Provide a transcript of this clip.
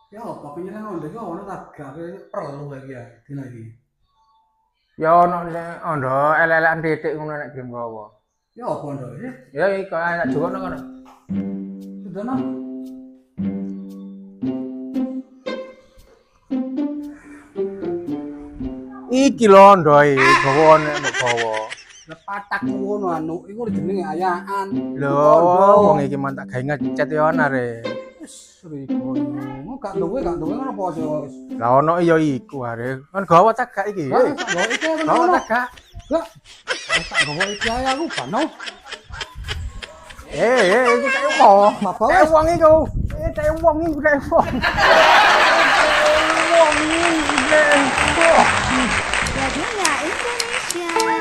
Ya apa penyelengan ndek iki ono tagak perlu iki ya dina iki. Ya ono nek ondo elek-elekan titik ngono nek gelem gawa. Ya apa ndok iki? Ya iki anak Joko ngono. Sudono. Iki lho ndoi gawa nek mbok gawa. Lah patak ngono anu iku jenenge ayahan. Lho wong iki man tak gawe ngecet ya onare. Wis riko. Gak duwe ngono apa wis. Lah ono ya iku are. Kan gawa tagak iki. Lah gawa iki Gawa ngono. tagak. Lah tak gawa iki ae aku bano. Iki kayak wong. Apa Kayak wis? wong iku. Kayak wong iku kayak wong. Wong iki kayak wong. Jadinya Indonesia.